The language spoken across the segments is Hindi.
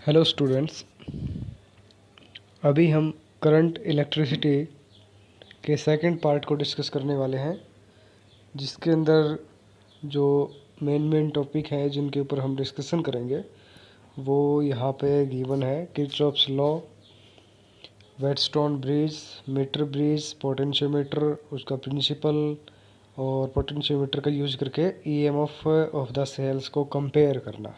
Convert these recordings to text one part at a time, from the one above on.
हेलो स्टूडेंट्स, अभी हम करंट इलेक्ट्रिसिटी के सेकंड पार्ट को डिस्कस करने वाले हैं, जिसके अंदर जो मेन टॉपिक है जिनके ऊपर हम डिस्कशन करेंगे वो यहाँ पे गिवन है। Kirchhoff's law, Wheatstone bridge, meter bridge, potentiometer, उसका प्रिंसिपल और पोटेंशियोमीटर का यूज करके ईएमएफ ऑफ द सेल्स को कंपेयर करना।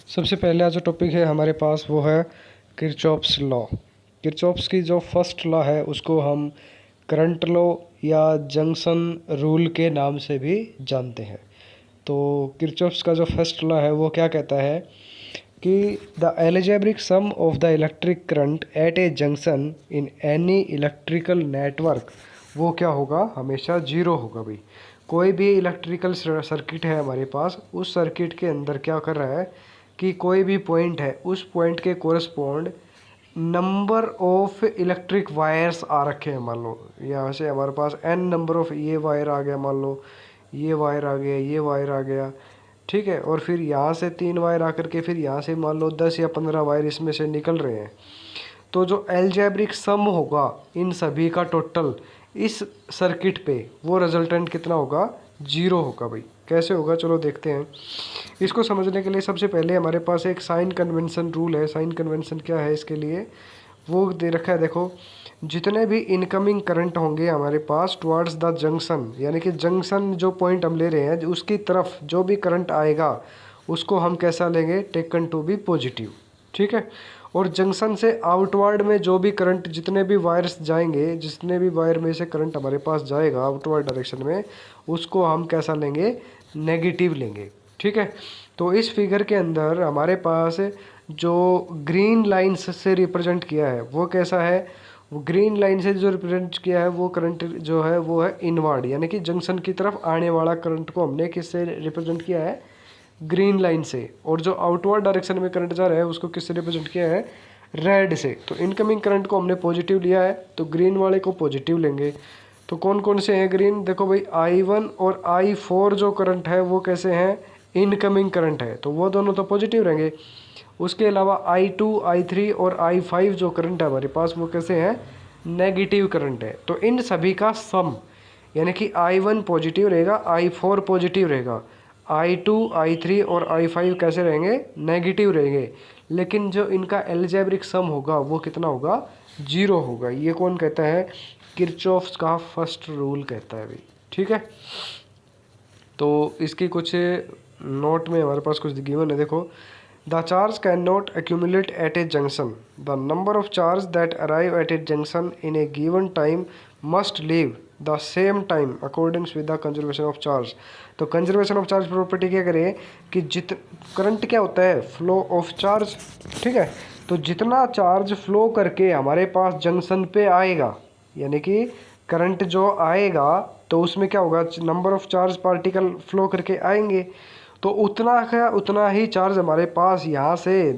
सबसे पहला जो टॉपिक है हमारे पास वो है किरचॉफ्स लॉ। किरचॉफ्स की जो फर्स्ट लॉ है उसको हम करंट लॉ या जंक्शन रूल के नाम से भी जानते हैं। तो किरचॉफ्स का जो फर्स्ट लॉ है वो क्या कहता है कि the algebraic sum of the electric current eight a junction in any electrical network वो क्या होगा, हमेशा जीरो होगा। भाई कोई भी इलेक्ट्रिकल सर्किट है हमारे पास, उस सर्किट के अंदर क्या कर रहा है कि कोई भी पॉइंट है, उस पॉइंट के correspond number of electric wires आ रखे हैं। मान लो यहाँ से हमारे पास n नंबर ऑफ ये वायर आ गया, मान लो ये वायर आ गया, ये वायर आ गया, ठीक है। और फिर यहाँ से 3 वायर आकर के फिर यहाँ से मान लो 10 या 15 वायर इसमें से निकल रहे हैं। तो जो एल्जेब्रिक सम होगा इन सभी का टोटल इस सर्किट पे वो रिजल्टेंट कितना होगा, जीरो होगा। भाई कैसे होगा, चलो देखते हैं। इसको समझने के लिए सबसे पहले हमारे पास एक साइन कन्वेंशन रूल है। साइन कन्वेंशन क्या है इसके लिए, वो दे रखा है। देखो, जितने भी इनकमिंग करंट होंगे हमारे पास टुवर्ड्स द जंक्शन, यानी कि जंक्शन जो पॉइंट हम ले रहे हैं उसकी तरफ जो भी करंट आएगा उसको हम कैसा लेंगे, टेकन टू बी पॉजिटिव, ठीक है। और जंक्शन से आउटवर्ड में जो भी करंट, जितने भी वायर्स जाएंगे, जितने भी वायर में से करंट हमारे पास जाएगा आउटवर्ड डायरेक्शन में, उसको हम कैसा लेंगे, नेगेटिव लेंगे, ठीक है। तो इस फिगर के अंदर हमारे पास जो ग्रीन लाइन से रिप्रेजेंट किया है वो कैसा है, वो ग्रीन लाइन से जो रिप्रेजेंट किया है वो करंट जो है वो है इनवर्ड, यानी कि जंक्शन की तरफ आने वाला करंट को हमने किससे रिप्रेजेंट किया है, ग्रीन लाइन से। और जो आउटवर्ड डायरेक्शन में करंट जा रहा है उसको किससे रिप्रेजेंट किया है, रेड से। तो इनकमिंग करंट को हमने पॉजिटिव लिया है तो ग्रीन वाले को पॉजिटिव लेंगे। तो कौन कौन से हैं ग्रीन, देखो भाई I1 और I4 जो करंट है वो कैसे हैं, इनकमिंग करंट है, तो वो दोनों तो पॉजिटिव रहेंगे। उसके अलावा I2, I3 और I5 जो करंट है हमारे पास वो कैसे हैं, नेगेटिव करंट है। तो इन सभी का सम, यानी कि I1 पॉजिटिव रहेगा, I4 पॉजिटिव रहेगा, I2, I3 और I5 कैसे रहेंगे, नेगेटिव रहेंगे। लेकिन जो इनका एल्जेब्रिक सम होगा वो कितना होगा, जीरो होगा। ये कौन कहता है, किरचॉफ्स का फर्स्ट रूल कहता है भाई, ठीक है। तो इसकी कुछ नोट में हमारे पास कुछ गिवन है। देखो, the charge can not accumulate at a junction, the number of charge that arrive at a junction in a given time must leave the same time accordings with the conservation of charge. तो कंजर्वेशन ऑफ चार्ज प्रॉपर्टी क्या करे कि करंट क्या होता है, फ्लो ऑफ चार्ज, ठीक है। तो जितना चार्ज फ्लो करके हमारे पास जंक्शन पे आएगा, यानी कि करंट जो आएगा तो उसमें क्या होगा, number of charge particle flow करके आएंगे, तो उतना का उतना ही चार्ज हमारे पास यहाँ से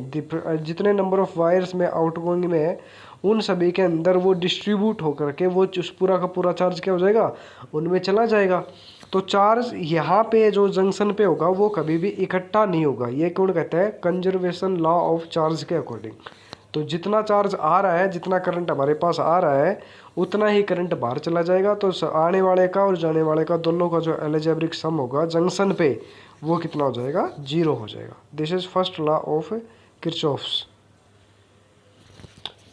जितने नंबर ऑफ वायर्स में आउटगोइंग में है उन सभी के अंदर वो डिस्ट्रीब्यूट होकर के वो उस पूरा का पूरा चार्ज क्या हो जाएगा, उनमें चला जाएगा। तो चार्ज यहाँ पे जो जंक्शन पे होगा वो कभी भी इकट्ठा नहीं होगा। ये कौन कहता है, कंजर्वेशन लॉ ऑफ चार्ज के अकॉर्डिंग। तो जितना चार्ज आ रहा है, जितना करंट हमारे पास आ रहा है उतना ही करंट बाहर चला जाएगा। तो आने वाले का और जाने वाले का दोनों का जो एल्जेब्रिक सम होगा जंक्शन पे वो कितना हो जाएगा, जीरो हो जाएगा। This is first law of Kirchhoff's.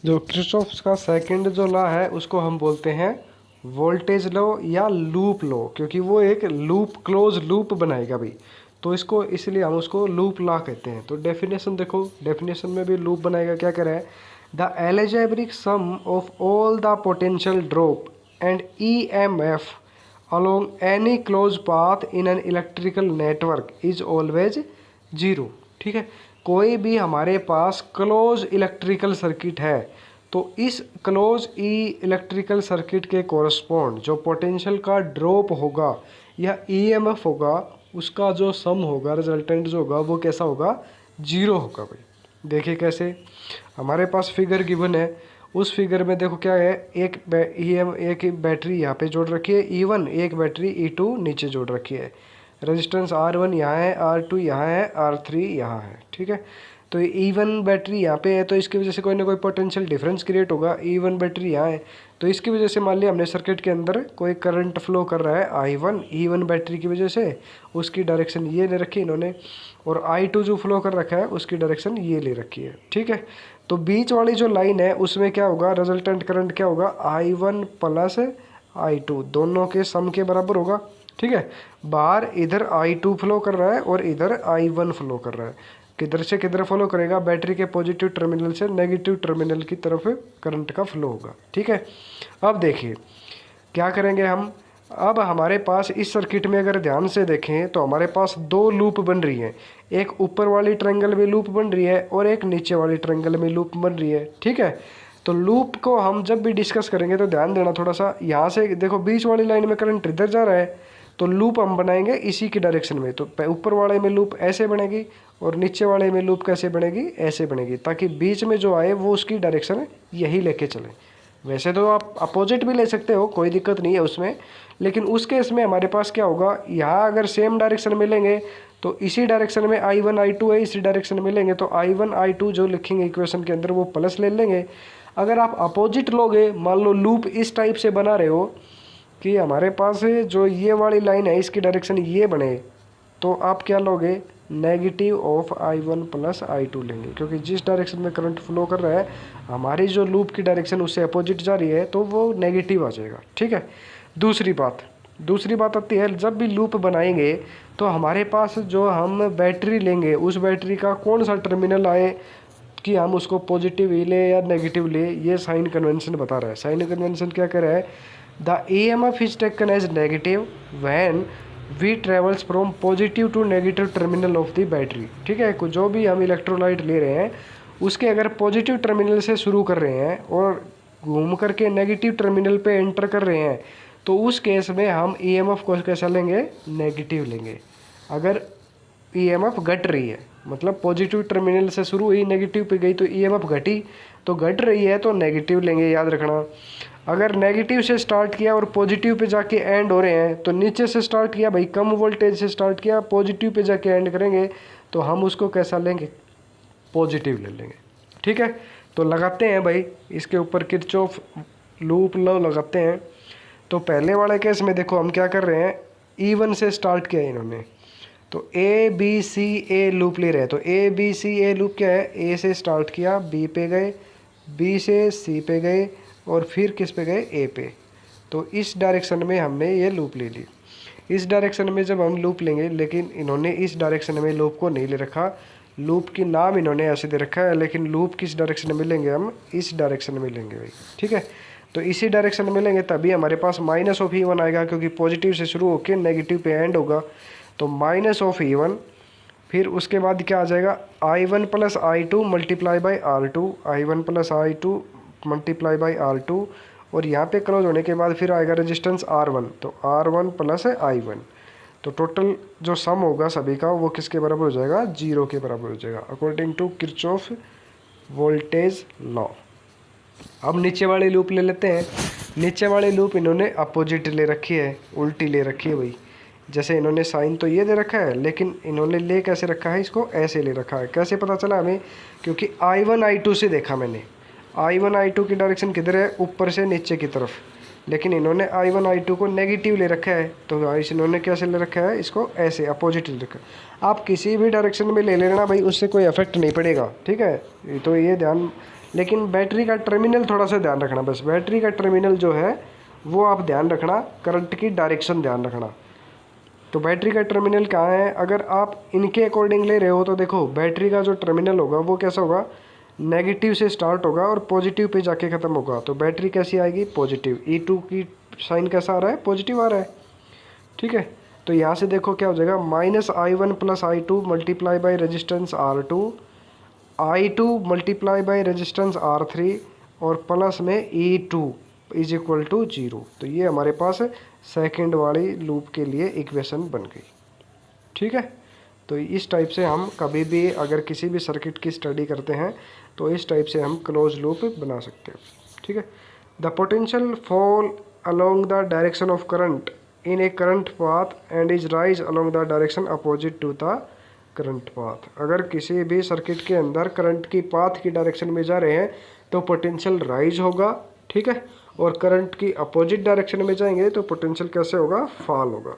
जो किरचॉफ्स का सेकंड जो लॉ है उसको हम बोलते हैं वोल्टेज लॉ या लूप लॉ, क्योंकि वो एक लूप, क्लोज लूप बनाएगा भाई, तो इसको इसलिए हम उसको लूप लॉ कहते हैं। तो डेफिनेशन देखो, डेफिनेशन में भी लूप बनाएगा, क्या कह रहा है, the algebraic sum of all the potential drop and EMF along any closed path in an electrical network is always zero, ठीक है। कोई भी हमारे पास क्लोज इलेक्ट्रिकल सर्किट है तो इस क्लोज इलेक्ट्रिकल सर्किट के कोरस्पॉन्ड जो पोटेंशियल का ड्रॉप होगा या EMF होगा उसका जो सम होगा, रिजल्टेंट जो होगा वो कैसा होगा, जीरो होगा। भाई देखिए कैसे, हमारे पास फिगर गिवन है, उस फिगर में देखो क्या है, एक एक बैटरी यहाँ पे जोड़ रखी है E1, एक बैटरी E2 नीचे जोड़ रखी है। रेजिस्टेंस R1 यहाँ है, R2 यहाँ है, R3 यहाँ है, ठीक है। तो इवन बैटरी यहाँ पे है तो इसकी वजह से कोई ना कोई पोटेंशियल डिफरेंस क्रिएट होगा। इवन बैटरी यहाँ है तो इसकी वजह से मान लिया हमने सर्किट के अंदर कोई करंट फ्लो कर रहा है I1 इवन बैटरी की वजह से, उसकी डायरेक्शन ये ले रखी है इन्होंने, और I2 जो फ्लो कर रखा है उसकी डायरेक्शन ये ले रखी है, ठीक है। तो बीच वाली जो लाइन है उसमें क्या होगा, रिजल्टेंट करंट क्या होगा, I1 प्लस I2 दोनों के सम के बराबर होगा, ठीक है। बाहर इधर I2 फ्लो कर रहा है और इधर I1 फ्लो कर रहा है, किधर से किधर फ्लो करेगा, बैटरी के पॉजिटिव टर्मिनल से नेगेटिव टर्मिनल की तरफ करंट का फ्लो होगा, ठीक है। अब देखिए क्या करेंगे हम, अब हमारे पास इस सर्किट में अगर ध्यान से देखें तो हमारे पास दो लूप बन रही है, एक ऊपर वाली ट्रायंगल में लूप बन रही है और एक नीचे वाली ट्रायंगल में लूप बन रही है, ठीक है। तो लूप को हम जब भी डिस्कस करेंगे तो ध्यान देना थोड़ा सा, यहाँ से देखो बीच वाली लाइन में करंट इधर जा रहा है तो लूप हम बनाएंगे इसी की डायरेक्शन में, तो ऊपर वाले में लूप ऐसे बनेगी और नीचे वाले में लूप कैसे बनेगी, ऐसे बनेगी, ताकि बीच में जो आए वो उसकी डायरेक्शन यही लेके चले। वैसे तो आप अपोजिट भी ले सकते हो, कोई दिक्कत नहीं है उसमें, लेकिन उस केस में हमारे पास क्या होगा, यहाँ अगर सेम डायरेक्शन में लेंगे तो इसी डायरेक्शन में I1 I2 है, इसी डायरेक्शन में लेंगे तो I1 I2 जो लिखेंगे इक्वेशन के अंदर वो प्लस ले लेंगे। अगर आप अपोजिट लोगे, मान लो लूप इस टाइप से बना रहे हो कि हमारे पास जो ये वाली लाइन है इसकी डायरेक्शन ये बने, तो आप क्या लोगे, negative of I1 plus I2 लेंगे, क्योंकि जिस डायरेक्शन में करंट फ्लो कर रहा है हमारी जो लूप की डायरेक्शन उससे अपोजिट जा रही है तो वो नेगेटिव आ जाएगा, ठीक है। दूसरी बात आती है, जब भी लूप बनाएंगे तो हमारे पास जो हम बैटरी लेंगे उस बैटरी का कौन सा टर्मिनल आए कि हम उसको पॉजिटिव ही ले या नेगेटिव ले, ये साइन कन्वेंशन बता रहा है। साइन कन्वेंशन क्या कह रहा है, the EMF is taken as negative when we travels from positive to negative terminal of the battery, ठीक है। जो भी हम इलेक्ट्रोलाइट ले रहे हैं उसके अगर पॉजिटिव टर्मिनल से शुरू कर रहे हैं और घूम करके नेगेटिव टर्मिनल पे एंटर कर रहे हैं तो उस केस में हम EMF को कैसा लेंगे, नेगेटिव लेंगे। अगर EMF घट रही है, मतलब पॉजिटिव टर्मिनल से शुरू हुई नेगेटिव पे गई तो EMF घटी, तो घट रही है तो नेगेटिव लेंगे, याद रखना। अगर नेगेटिव से स्टार्ट किया और पॉजिटिव पे जाके एंड हो रहे हैं, तो नीचे से स्टार्ट किया भाई, कम वोल्टेज से स्टार्ट किया, पॉजिटिव पे जाके एंड करेंगे तो हम उसको कैसा लेंगे, पॉजिटिव ले लेंगे, ठीक है। तो लगाते हैं भाई इसके ऊपर किरचॉफ लूप लॉ लगाते हैं। तो पहले वाले केस में देखो हम क्या कर रहे हैं, E1 से स्टार्ट किया इन्होंने, तो ABCA लूप ले रहे हैं, तो ABCA लूप क्या है, A से स्टार्ट किया, B पे गए, B से C पे गए और फिर किस पे गए, A पे। तो इस डायरेक्शन में हमने ये लूप ले ली। इस डायरेक्शन में जब हम लूप लेंगे, लेकिन इन्होंने इस डायरेक्शन में लूप को नहीं ले रखा, लूप की नाम इन्होंने ऐसे दे रखा है, लेकिन लूप किस डायरेक्शन में लेंगे, हम इस डायरेक्शन में लेंगे भाई, ठीक है। तो इसी डायरेक्शन में लेंगे तभी हमारे पास माइनस ऑफ E1 आएगा, क्योंकि पॉजिटिव से शुरू होकर नेगेटिव पे एंड होगा, तो माइनस ऑफ E1। फिर उसके बाद क्या आ जाएगा, I1 plus I2 multiply by R2, I1 plus I2 multiply by R2, और यहाँ पे क्लोज होने के बाद फिर आएगा रेजिस्टेंस R1, तो R1 प्लस I1। तो टोटल जो सम होगा सभी का वो किसके बराबर हो जाएगा, 0 के बराबर हो जाएगा, according to Kirchhoff voltage law. अब नीचे वाले लूप ले लेते हैं। नीचे वाले लूप इन्होंने अपोजिट ले रखी है, उल्टी ले रखी है भाई। जैसे इन्होंने साइन तो ये दे रखा है, लेकिन इन्होंने ले कैसे रखा है, इसको ऐसे ले रखा है। कैसे पता चला हमें, क्योंकि I1 I2 से देखा मैंने, I1 I2 की डायरेक्शन किधर है, ऊपर से नीचे की तरफ, लेकिन इन्होंने I1 I2 को नेगेटिव ले रखा है, तो इन्होंने कैसे ले रखा है, इसको ऐसे अपोजिट ले रखा है। आप किसी भी डायरेक्शन में ले लेना भाई, उससे कोई इफेक्ट नहीं पड़ेगा, ठीक है। तो ये ध्यान, लेकिन बैटरी का टर्मिनल थोड़ा सा ध्यान रखना, बस बैटरी का टर्मिनल जो है वो आप ध्यान रखना, करंट की डायरेक्शन ध्यान रखना। तो बैटरी का टर्मिनल कहाँ है, अगर आप इनके अकॉर्डिंग ले रहे हो तो देखो बैटरी का जो टर्मिनल होगा वो कैसा होगा, नेगेटिव से स्टार्ट होगा और पॉजिटिव पे जाके ख़त्म होगा। तो बैटरी कैसी आएगी, पॉजिटिव। E2 की साइन कैसा आ रहा है, पॉजिटिव आ रहा है, ठीक है। तो यहाँ से देखो क्या हो जाएगा, minus I1 plus I2 multiply by resistance R2, I2 multiply by resistance R3 और प्लस में E2 इज इक्वल टू 0। तो ये हमारे पास सेकंड वाली लूप के लिए इक्वेशन बन गई, ठीक है। तो इस टाइप से हम कभी भी अगर किसी भी सर्किट की स्टडी करते हैं तो इस टाइप से हम क्लोज लूप बना सकते हैं, ठीक है। The potential fall along the direction of current in a current path and is rise along the direction opposite to the current path. अगर किसी भी सर्किट के अंदर करंट की पाथ की डायरेक्शन में जा रहे हैं तो पोटेंशियल राइज होगा, ठीक है, और करंट की अपोजिट डायरेक्शन में जाएंगे तो पोटेंशियल कैसे होगा, फॉल होगा,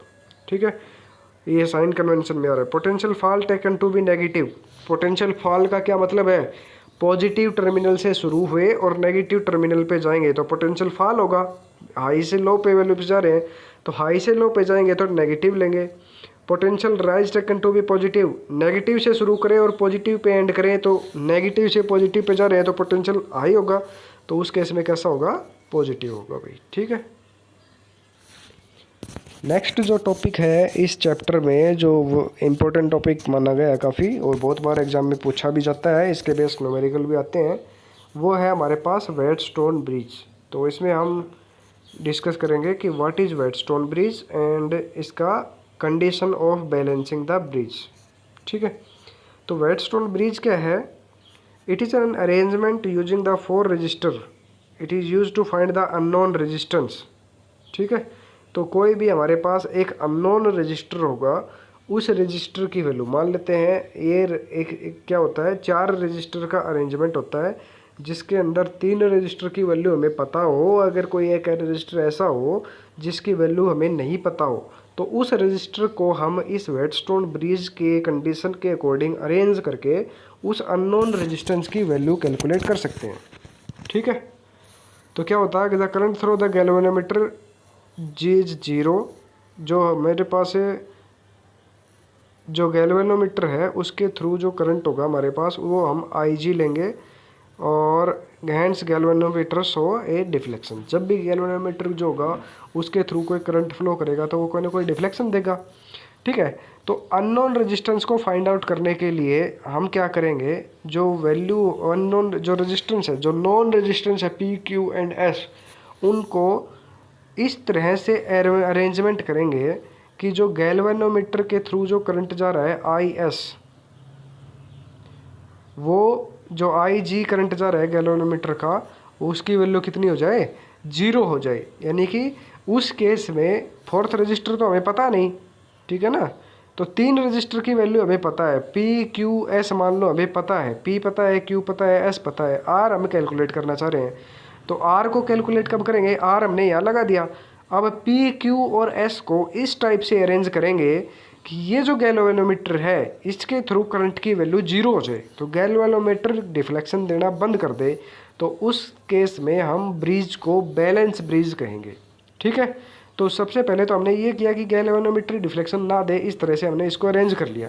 ठीक है। ये साइन कन्वेंशन में आ रहा है। Potential fall taken to be negative. Potential fall का क्या मतलब है, पॉजिटिव टर्मिनल से शुरू हुए और नेगेटिव टर्मिनल पे जाएंगे तो पोटेंशियल फॉल होगा। हाई से लो पे वैल्यू पे जा रहे हैं तो हाई से लो पे जाएंगे तो नेगेटिव लेंगे। Potential rise taken to be positive, negative से शुरू करें और पॉजिटिव पे एंड करें तो नेगेटिव से पॉजिटिव पे जा रहे हैं तो पोटेंशियल हाई होगा, तो उस केस में कैसा होगा, पॉजिटिव होगा भाई, ठीक है। नेक्स्ट जो टॉपिक है इस चैप्टर में, जो इम्पोर्टेंट टॉपिक माना गया है काफ़ी और बहुत बार एग्जाम में पूछा भी जाता है, इसके बेस न्यूमेरिकल भी आते हैं, वो है हमारे पास वेटस्टोन ब्रिज। तो इसमें हम डिस्कस करेंगे कि what is Wheatstone bridge and इसका condition of balancing the bridge, ठीक है। तो वेटस्टोन ब्रिज क्या है, it is an arrangement using the 4 resistor, it is use to find the unknown resistance, ठीक है। तो कोई भी हमारे पास एक अननोन रजिस्टर होगा, उस रजिस्टर की वैल्यू मान लेते हैं ये एक क्या होता है, 4 रजिस्टर का अरेंजमेंट होता है जिसके अंदर 3 रजिस्टर की वैल्यू हमें पता हो, अगर कोई एक रजिस्टर ऐसा हो जिसकी वैल्यू हमें नहीं पता हो तो उस रजिस्टर को हम इस वेटस्टोन ब्रिज के कंडीशन के अकॉर्डिंग अरेंज करके उस अननोन रेजिस्टेंस की वैल्यू कैलकुलेट कर सकते हैं, ठीक है। तो क्या होता है कि the current through the galvanometer goes 0, जो मेरे पास है जो गैल्वेनोमीटर है उसके थ्रू जो करंट होगा हमारे पास वो हम IG लेंगे, और हैंस गैल्वेनोमीटर शो ए डिफ्लेक्शन। जब भी गैल्वेनोमीटर जो होगा उसके थ्रू कोई करंट फ्लो करेगा तो वो कोई ना कोई डिफ्लेक्शन देगा, ठीक है। तो अननोन रेजिस्टेंस को फाइंड आउट करने के लिए हम क्या करेंगे, जो वैल्यू अननोन जो रेजिस्टेंस है, जो नॉन रेजिस्टेंस है P Q एंड S, उनको इस तरह से अरेंजमेंट करेंगे कि जो गैल्वेनोमीटर के थ्रू जो करंट जा रहा है IS, वो जो IG करंट जा रहा है गैल्वेनोमीटर का, उसकी वैल्यू कितनी हो जाए, 0 हो जाए। यानी कि उस केस में 4th रजिस्टर तो हमें पता नहीं, ठीक है ना, तो 3 रजिस्टर की वैल्यू हमें पता है, P Q S मान लो हमें पता है, P पता है, Q पता है, S पता है, R हमें कैलकुलेट करना चाह रहे हैं। तो R को कैलकुलेट कब करेंगे, R हमने यहाँ लगा दिया। अब P Q और S को इस टाइप से अरेंज करेंगे कि ये जो गैल्वेनोमीटर है इसके थ्रू करंट की वैल्यू 0 हो जाए, तो गैल्वेनोमीटर डिफ्लेक्शन देना बंद कर दे, तो उस केस में हम ब्रिज को बैलेंस ब्रिज कहेंगे, ठीक है। तो सबसे पहले तो हमने ये किया कि गैल्वेनोमीटर डिफ्लेक्शन ना दे, इस तरह से हमने इसको अरेंज कर लिया।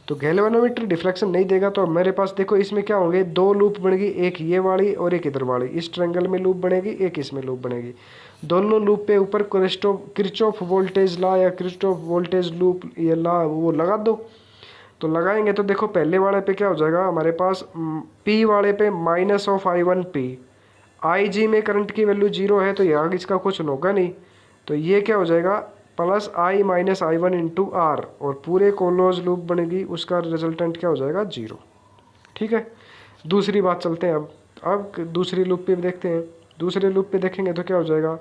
तो गैल्वेनोमीटर डिफ्लेक्शन नहीं देगा तो मेरे पास देखो इसमें क्या होंगे, 2 लूप बनेगी, एक ये वाली और एक इधर वाली, इस ट्रायंगल में लूप बनेगी, एक इसमें लूप बनेगी। दोनों लूप पे ऊपर किरचॉफ वोल्टेज ला या किरचॉफ वोल्टेज लूप ये ला वो लगा दो। तो लगाएंगे तो देखो पहले वाले पे क्या हो जाएगा हमारे पास, P वाले पे -(I1P), IG में करंट की वैल्यू 0 है तो यहाँ इसका कुछ होगा नहीं, तो ये क्या हो जाएगा +I - I1 × R, और पूरे क्लोज लूप बनेगी, उसका रिजल्टेंट क्या हो जाएगा 0, ठीक है। दूसरी बात चलते हैं अब दूसरी लूप पे देखते हैं। दूसरे लूप पे देखेंगे तो क्या हो जाएगा,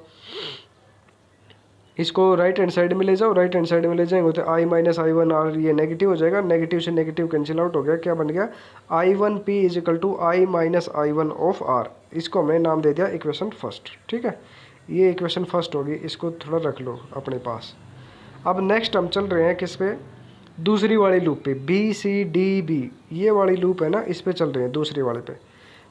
इसको राइट हैंड साइड में ले जाओ, राइट हैंड साइड में ले जाएंगे तो I - I1 R ये नेगेटिव हो जाएगा, नेगेटिव से नेगेटिव कैंसिल आउट हो गया, क्या बन गया I1P = I - I1 of R। इसको हमने नाम दे दिया इक्वेशन फर्स्ट, ठीक है। ये इक्वेशन फर्स्ट होगी, इसको थोड़ा रख लो अपने पास। अब नेक्स्ट हम चल रहे हैं किस पे, दूसरी वाली लूप पे, BCDB ये वाली लूप है ना, इस पे चल रहे हैं दूसरी वाले पे।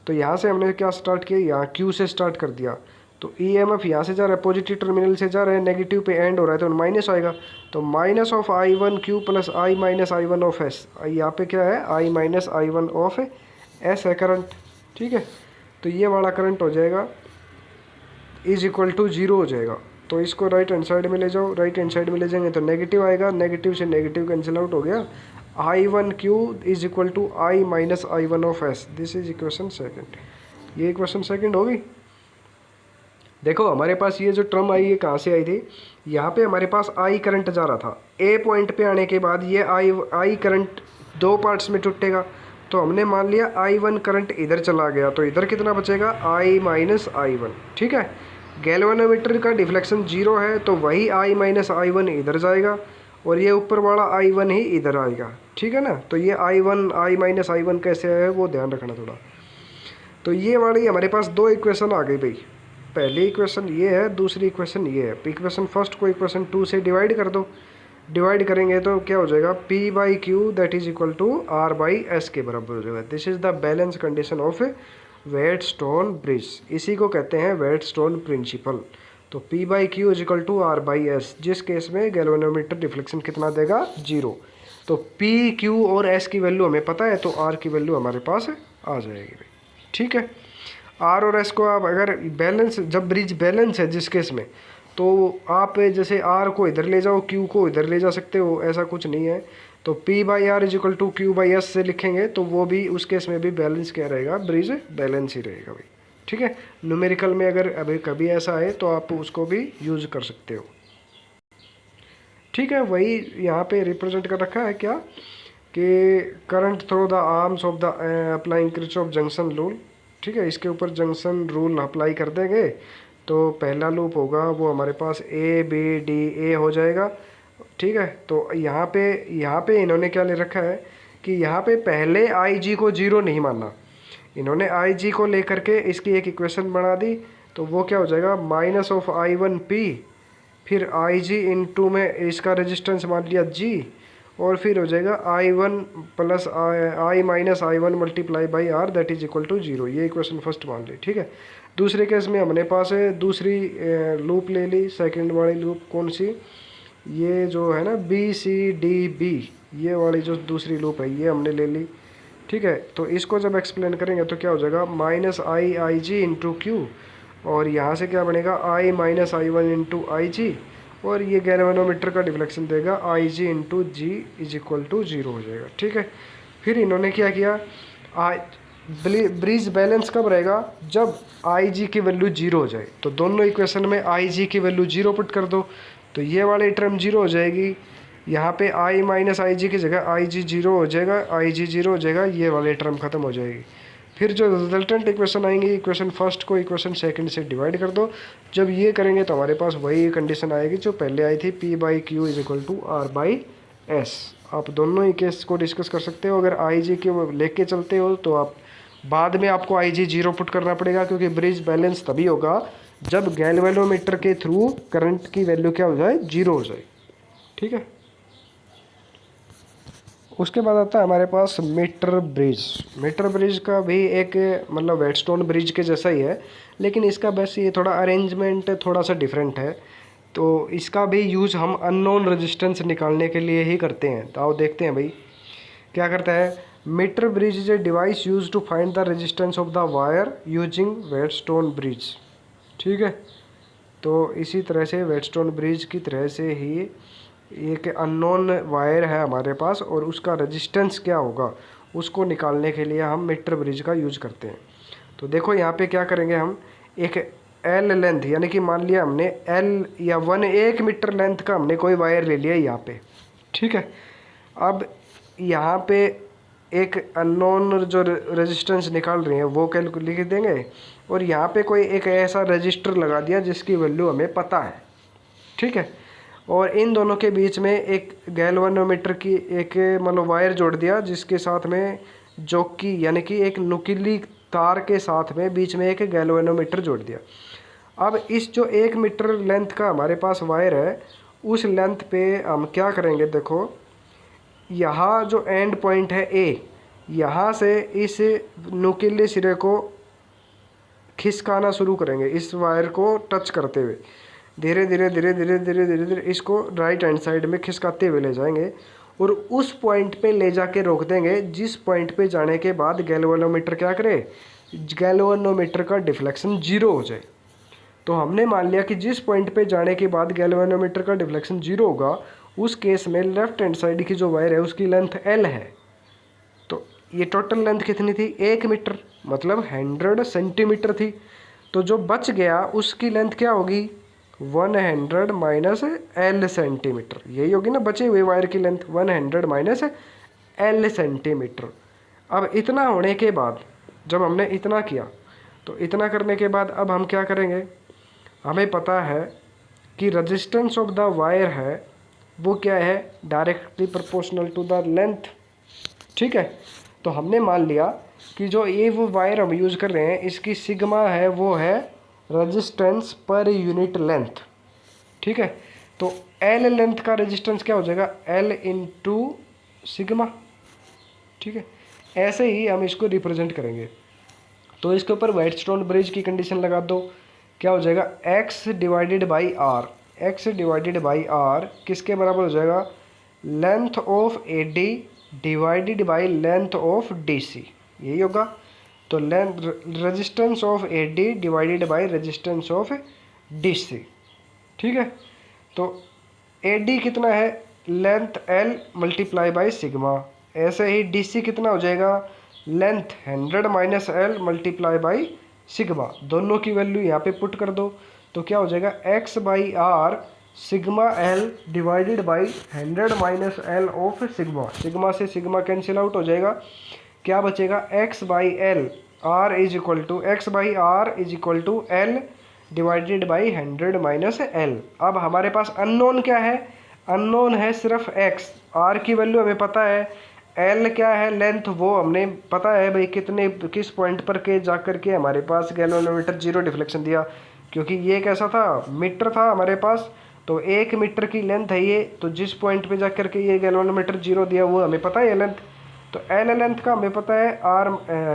तो यहाँ से हमने क्या स्टार्ट किया, यहाँ Q से स्टार्ट कर दिया, तो EMF यहाँ से जा रहा है, पॉजिटिव टर्मिनल से जा रहा है, नेगेटिव पे एंड हो रहा है तो माइनस आएगा, तो -(I1Q + I - I1 of S), यहाँ पे क्या है I - I1 ऑफ S है करंट, ठीक है। तो ये वाला करंट हो जाएगा = 0 हो जाएगा। तो इसको राइट हैंड साइड में ले जाओ, राइट हैंड साइड में ले जाएंगे तो नेगेटिव आएगा, नेगेटिव से नेगेटिव कैंसिल आउट हो गया, I1Q = I - I1 of S। This is equation second, ये इक्वेशन सेकंड होगी। देखो हमारे पास ये जो टर्म आई है कहाँ से आई थी, यहाँ पे हमारे पास I करंट जा रहा था, A पॉइंट पे आने के बाद ये I करंट 2 पार्ट्स में टूटेगा, तो हमने मान लिया I1 करंट इधर चला गया, तो इधर कितना बचेगा I - I1, ठीक है। गैल्वेनोमीटर का डिफ्लेक्शन 0 है तो वही I माइनस I1 इधर जाएगा और ये ऊपर वाला I1 ही इधर आएगा, ठीक है ना। तो ये I1 I माइनस I1 कैसे है वो ध्यान रखना थोड़ा। तो ये वाली हमारे पास दो इक्वेशन आ गई भाई। पहली इक्वेशन ये है, दूसरी इक्वेशन ये है। इक्वेशन फर्स्ट को इक्वेशन 2 से डिवाइड कर दो। डिवाइड करेंगे तो क्या हो जाएगा, P by Q that is equal to R by S के बराबर हो जाएगा। This is the balance condition of Wheatstone bridge. इसी को कहते हैं वेटस्टोन प्रिंसिपल। तो P by Q is equal to R by S, जिस केस में गैल्वेनोमीटर डिफ्लेक्शन कितना देगा, 0। तो P Q और S की वैल्यू हमें पता है तो R की वैल्यू हमारे पास आ जाएगी भाई, ठीक है। R और S को आप अगर बैलेंस, जब ब्रिज बैलेंस है जिस केस में, तो आप जैसे R को इधर ले जाओ, Q को इधर ले जा सकते हो, ऐसा कुछ नहीं है। तो P by R is equal to Q by S से लिखेंगे तो वो भी उस केस में भी बैलेंस क्या रहेगा, ब्रिज बैलेंस ही रहेगा भाई, ठीक है। न्यूमेरिकल में अगर अभी कभी ऐसा है तो आप उसको भी यूज कर सकते हो, ठीक है। वही यहाँ पे रिप्रेजेंट कर रखा है क्या कि current through the arms of the applying Kirchhoff junction rule, ठीक है। इसके ऊपर जंक्शन रूल अप्लाई कर देंगे तो पहला लूप होगा वो हमारे पास ABDA हो जाएगा, ठीक है। तो यहाँ पे इन्होंने क्या ले रखा है कि यहाँ पे पहले IG को 0 नहीं मानना, इन्होंने IG को लेकर के इसकी एक इक्वेशन बना दी। तो वो क्या हो जाएगा, माइनस ऑफ I1P, फिर IG इंटू में इसका रेजिस्टेंस मान लिया G, और फिर हो जाएगा I1 plus I minus I1 multiply by R that is equal to 0। ये इक्वेशन फर्स्ट मान ली, ठीक है। दूसरे केस में हमने पास है दूसरी लूप ले ली, सेकंड वाली लूप कौन सी, ये जो है ना BCDB, ये वाली जो दूसरी लूप है ये हमने ले ली, ठीक है। तो इसको जब एक्सप्लेन करेंगे तो क्या हो जाएगा, माइनस IG इंटू क्यू, और यहाँ से क्या बनेगा I minus I1 into IG, और ये गैल्वेनोमीटर का डिफ्लेक्शन देगा IG into G is equal to 0 हो जाएगा, ठीक है। फिर इन्होंने क्या किया, ब्रिज बैलेंस कब रहेगा, जब IG की वैल्यू 0 हो जाए। तो दोनों इक्वेशन में IG की वैल्यू 0 पुट कर दो तो ये वाली टर्म 0 हो जाएगी। यहाँ पे I माइनस IG की जगह IG 0 हो जाएगा, IG 0 हो जाएगा, ये वाली टर्म खत्म हो जाएगी। फिर जो रिजल्टेंट इक्वेशन आएंगी, इक्वेशन फर्स्ट को इक्वेशन सेकंड से डिवाइड कर दो। जब ये करेंगे तो हमारे पास वही कंडीशन आएगी जो पहले आई थी, P by Q is equal to R by S. आप दोनों ही केस को डिस्कस कर सकते हो। अगर IG के लेके चलते हो तो आप बाद में आपको IG 0 पुट करना पड़ेगा, क्योंकि ब्रिज बैलेंस तभी होगा जब गैल्वेनोमीटर के थ्रू करंट की वैल्यू क्या हो जाए, 0 हो जाए, ठीक है। उसके बाद आता है हमारे पास मीटर ब्रिज। मीटर ब्रिज का भी एक मतलब वेटस्टोन ब्रिज के जैसा ही है, लेकिन इसका बस ये थोड़ा अरेंजमेंट थोड़ा सा डिफरेंट है। तो इसका भी यूज़ हम अननोन रेजिस्टेंस निकालने के लिए ही करते हैं। तो आओ देखते हैं भाई क्या करता है। Metre bridge is a device use to find the resistance of the wire using Wheatstone bridge, ठीक है। तो इसी तरह से वेटस्टोन ब्रिज की तरह से ही एक अननोन वायर है हमारे पास, और उसका रेजिस्टेंस क्या होगा उसको निकालने के लिए हम मीटर ब्रिज का यूज करते हैं। तो देखो यहाँ पे क्या करेंगे, हम एक L लेंथ, यानी कि मान लिया हमने L या 1 मीटर लेंथ का हमने कोई वायर ले लिया यहाँ पे, ठीक है। अब यहाँ पे एक अननोन जो रेजिस्टेंस निकाल रहे हैं वो कैलकुलेट लिख देंगे, और यहाँ पे कोई एक ऐसा रजिस्टर लगा दिया जिसकी वैल्यू हमें पता है, ठीक है। और इन दोनों के बीच में एक गैल्वेनोमीटर की एक मतलब वायर जोड़ दिया, जिसके साथ में जॉकी यानी कि एक नुकीली तार के साथ में बीच में एक गैल्वेनोमीटर जोड़ दिया। अब इस जो 1 मीटर लेंथ का हमारे पास वायर है, उस लेंथ पे हम क्या करेंगे, देखो यहाँ जो एंड पॉइंट है A, यहाँ से इस नुकीले सिरे को खिसकाना शुरू करेंगे, इस वायर को टच करते हुए धीरे धीरे धीरे धीरे धीरे धीरे धीरे इसको राइट हैंड साइड में खिसकाते हुए ले जाएंगे, और उस पॉइंट पे ले जाके रोक देंगे, जिस पॉइंट पे जाने के बाद गैल्वेनोमीटर क्या करे, गैल्वेनोमीटर का डिफ्लेक्शन 0 हो जाए। तो हमने मान लिया कि जिस पॉइंट पे जाने के बाद गैल्वेनोमीटर का डिफ्लेक्शन 0 होगा, उस केस में लेफ्ट हैंड साइड की जो वायर है उसकी लेंथ L है। तो ये टोटल लेंथ कितनी थी, 1 मीटर, मतलब 100 सेंटीमीटर थी। तो जो बच गया उसकी लेंथ क्या होगी, 100 माइनस L सेंटीमीटर, यही होगी ना बचे हुए वायर की लेंथ, 100 माइनस L सेंटीमीटर। अब इतना होने के बाद जब हमने इतना किया, तो इतना करने के बाद अब हम क्या करेंगे, हमें पता है कि रेजिस्टेंस ऑफ द वायर है वो क्या है, directly proportional to the length. ठीक है, तो हमने मान लिया कि जो ये वो वायर हम यूज़ कर रहे हैं इसकी सिग्मा है वो है रेजिस्टेंस पर यूनिट लेंथ। ठीक है, तो एल लेंथ का रेजिस्टेंस क्या हो जाएगा, एल इंटू सिग्मा। ठीक है, ऐसे ही हम इसको रिप्रेजेंट करेंगे। तो इसके ऊपर व्हाइटस्टोन ब्रिज की कंडीशन लगा दो, क्या हो जाएगा, X divided by R. X divided by R किसके बराबर हो जाएगा, length of A D divided by length of D C, यही होगा। तो length resistance of A D divided by resistance of D C. ठीक है, तो ए डी कितना है, length L multiply by sigma. ऐसे ही डी सी कितना हो जाएगा, length 100 minus L multiply by sigma. दोनों की वैल्यू यहाँ पे पुट कर दो, तो क्या हो जाएगा, X by R sigma L divided by 100 minus L of sigma. Sigma से सिग्मा कैंसिल आउट हो जाएगा, क्या बचेगा, X by L R is equal to X by R is equal to L divided by 100 minus L. अब हमारे पास अननोन क्या है, अननोन है सिर्फ एक्स, आर की वैल्यू हमें पता है, एल क्या है लेंथ वो हमने पता है भाई कितने किस पॉइंट पर के जा कर के हमारे पास गैल्वेनोमीटर जीरो डिफ्लेक्शन दिया, क्योंकि ये कैसा था, मीटर था हमारे पास, तो 1 मीटर की लेंथ है ये, तो जिस पॉइंट पे जा कर के ये गैल्वेनोमीटर जीरो दिया वो हमें पता है लेंथ। तो एल लेंथ का हमें पता है, आर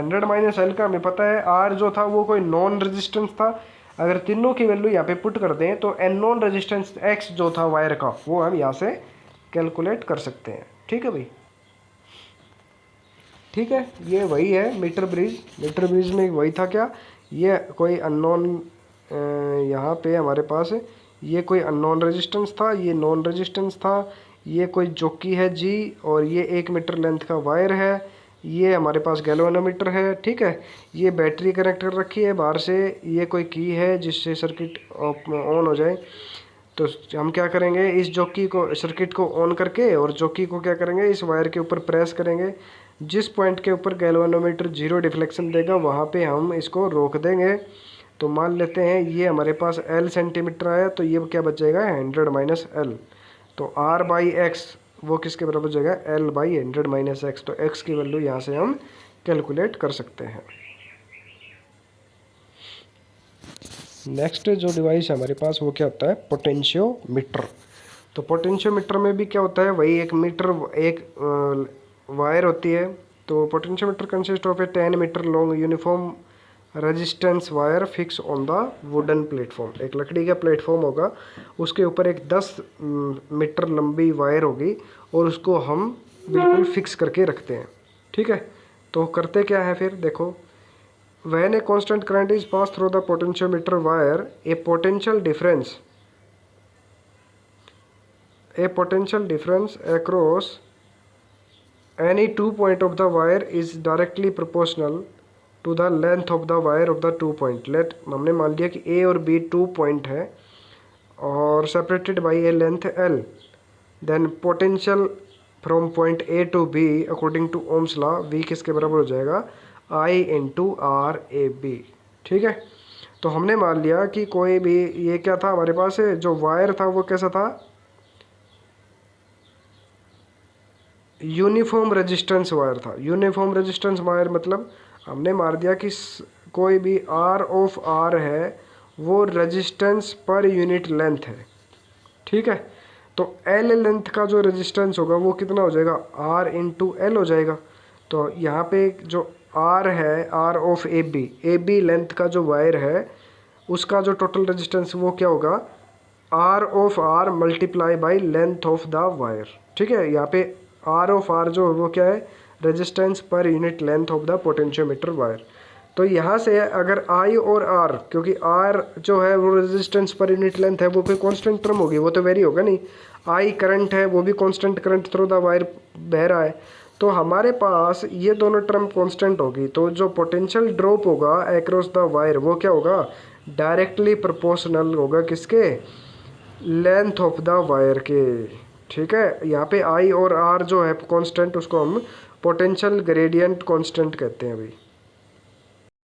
100 माइनस एल का हमें पता है, आर जो था वो कोई नॉन रेजिस्टेंस था। अगर तीनों की वैल्यू यहाँ पे पुट कर दें तो एन नॉन रेजिस्टेंस एक्स जो था वायर का वो हम यहाँ से कैलकुलेट कर सकते हैं। ठीक है भाई, ठीक है, ये वही है मीटर ब्रिज। मीटर ब्रिज में वही था क्या, ये कोई अननोन, यहाँ पे हमारे पास ये कोई अननोन रेजिस्टेंस था, ये नॉन रेजिस्टेंस था, ये कोई जॉकी है जी, और ये 1 मीटर लेंथ का वायर है, ये हमारे पास गैल्वेनोमीटर है। ठीक है, ये बैटरी कनेक्ट कर रखी है बाहर से, ये कोई की है जिससे सर्किट ऑन हो जाए। तो हम क्या करेंगे, इस जॉकी को सर्किट को ऑन करके और जॉकी को क्या करेंगे, इस वायर के ऊपर प्रेस करेंगे, जिस पॉइंट के ऊपर गैल्वेनोमीटर जीरो डिफ्लेक्शन देगा वहाँ पे हम इसको रोक देंगे। तो मान लेते हैं ये हमारे पास एल सेंटीमीटर आया, तो ये क्या बच जाएगा, 100 माइनस एल। तो आर बाई एक्स वो किसके बराबर हो जाएगा, एल बाई 100 माइनस एक्स। तो एक्स की वैल्यू यहाँ से हम कैलकुलेट कर सकते हैं। नेक्स्ट जो डिवाइस है हमारे पास वो क्या होता है, पोटेंशियोमीटर। तो पोटेंशियोमीटर में भी क्या होता है, वही एक मीटर एक वायर होती है। तो potentiometer consist of a 10 metre long uniform resistance wire fix on the wooden platform. एक लकड़ी का प्लेटफॉर्म होगा, उसके ऊपर एक 10 मीटर लंबी वायर होगी और उसको हम बिल्कुल फिक्स करके रखते हैं। ठीक है, तो करते क्या है फिर देखो, when a constant current is passed through the potentiometer wire, a potential difference across any 2 point of the wire is directly proportional to the length of the wire of the 2 point। let हमने मान लिया कि A और B 2 point है और separated by a length L, then potential from point A to B according to Ohm's law V किसके बराबर हो जाएगा, I into R A B. ठीक है, तो हमने मान लिया कि कोई भी, ये क्या था हमारे पास जो वायर था वो कैसा था, यूनिफॉर्म रेजिस्टेंस वायर था। यूनिफॉर्म रेजिस्टेंस वायर मतलब हमने मार दिया कि कोई भी आर ऑफ आर है वो रेजिस्टेंस पर यूनिट लेंथ है। ठीक है, तो एल लेंथ का जो रेजिस्टेंस होगा वो कितना हो जाएगा, आर इंटू एल हो जाएगा। तो यहाँ पे जो आर है, R of A B length का जो वायर है उसका जो टोटल रेजिस्टेंस वो क्या होगा, R of R multiply by length of the wire. ठीक है, यहाँ पे आर ऑफ आर जो वो क्या है, resistance per unit length of the potentiometer wire. तो यहाँ से अगर आई और आर, क्योंकि आर जो है वो रेजिस्टेंस पर यूनिट लेंथ है, वो कोई कांस्टेंट टर्म होगी, वो तो वेरी होगा नहीं। आई करंट है, वो भी constant current through the wire बह रहा है, तो हमारे पास ये दोनों टर्म कांस्टेंट होगी। तो जो पोटेंशियल ड्रॉप होगा अक्रॉस द वायर वो क्या होगा, डायरेक्टली प्रोपोर्शनल होगा किसके, लेंथ ऑफ द वायर के। ठीक है, यहाँ पे आई और आर जो है कांस्टेंट, उसको हम पोटेंशियल ग्रेडियंट कांस्टेंट कहते हैं भाई।